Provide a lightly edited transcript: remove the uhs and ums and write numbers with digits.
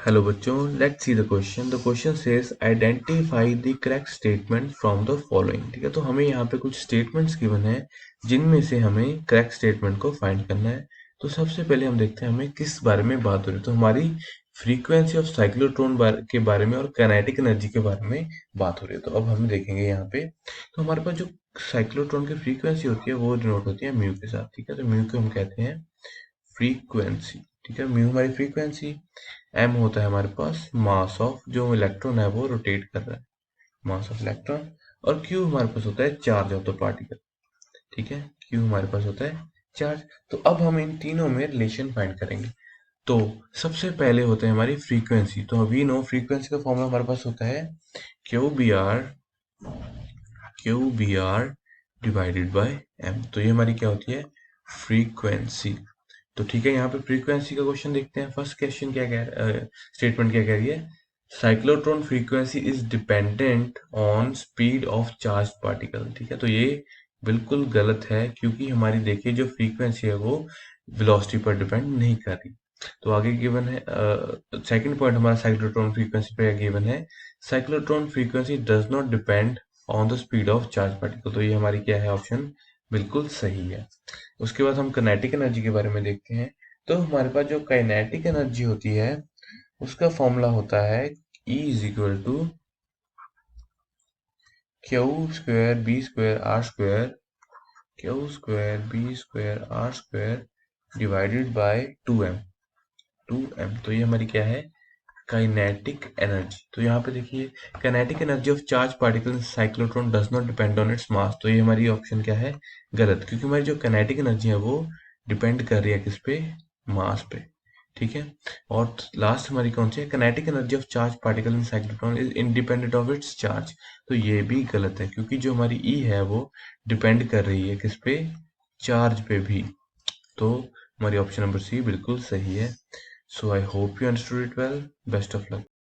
Hello बच्चों, let's see the question. The question says identify the correct statement from the following. ठीक है, तो हमें यहाँ पे कुछ स्टेटमेंट्स गिवन है जिनमें से हमें करेक्ट स्टेटमेंट को फाइंड करना है। तो सबसे पहले हम देखते हैं हमें किस बारे में बात हो रही है। तो हमारी फ्रीक्वेंसी ऑफ साइक्लोट्रॉन के बारे में और काइनेटिक एनर्जी के बारे में बात हो रही है। तो अब हम देखेंगे यहाँ पे, तो हमारे पास जो साइक्लोट्रॉन की फ्रीक्वेंसी होती है वो डिनोट होती है म्यू के साथ। ठीक है, तो म्यू को हम कहते हैं फ्रीक्वेंसी। ठीक है, म्यू हमारी फ्रीक्वेंसी, एम होता है हमारे पास मास ऑफ जो इलेक्ट्रॉन है वो रोटेट कर रहा है, मास ऑफ इलेक्ट्रॉन, और क्यू हमारे पास होता है चार्ज ऑफ द पार्टिकल। ठीक है, क्यू हमारे पास होता है चार्ज। तो अब हम इन तीनों में रिलेशन फाइंड करेंगे। तो सबसे पहले होते हैं हमारी फ्रीक्वेंसी। तो वी नो फ्रीक्वेंसी का फॉर्मूला हमारे पास होता है Q B R divided by M. तो ये हमारी क्या होती है, फ्रीक्वेंसी। तो ठीक है, यहाँ पे फ्रीक्वेंसी का क्वेश्चन देखते हैं। फर्स्ट क्वेश्चन क्या कह स्टेटमेंट क्या कह रही है, cyclotron frequency is dependent on speed of charge particle. ठीक है, तो ये बिल्कुल गलत है, क्योंकि हमारी देखिए जो फ्रीक्वेंसी है वो वेलोसिटी पर डिपेंड नहीं कर रही। तो आगे गिवन है सेकंड पॉइंट हमारा साइक्लोट्रॉन फ्रीक्वेंसी पे गिवन है, cyclotron frequency does not depend on the speed of charge particle. तो ये हमारी क्या है, ऑप्शन बिल्कुल सही है। उसके बाद हम काइनेटिक एनर्जी के बारे में देखते हैं। तो हमारे पास जो काइनेटिक एनर्जी होती है उसका फॉर्मूला होता है E is equal to q square b square r square, divided by 2m। तो ये हमारी क्या है, काइनेटिक एनर्जी। तो यहाँ पे देखिए, kinetic energy of charge particle in cyclotron does not depend on its mass. तो ये हमारी ऑप्शन क्या है, गलत, क्योंकि हमारी जो काइनेटिक एनर्जी है वो डिपेंड कर रही है किस पे, मास पे। ठीक है, और लास्ट हमारी कौन सी है, kinetic energy of charge particle in cyclotron is independent of its charge. तो ये भी गलत है, क्योंकि जो हमारी ई है वो डिपेंड कर रही है किस पे, चार्ज पे भी। तो हमारी ऑप्शन नंबर सी बिल्कुल सही है। So I hope you understood it well. Best of luck.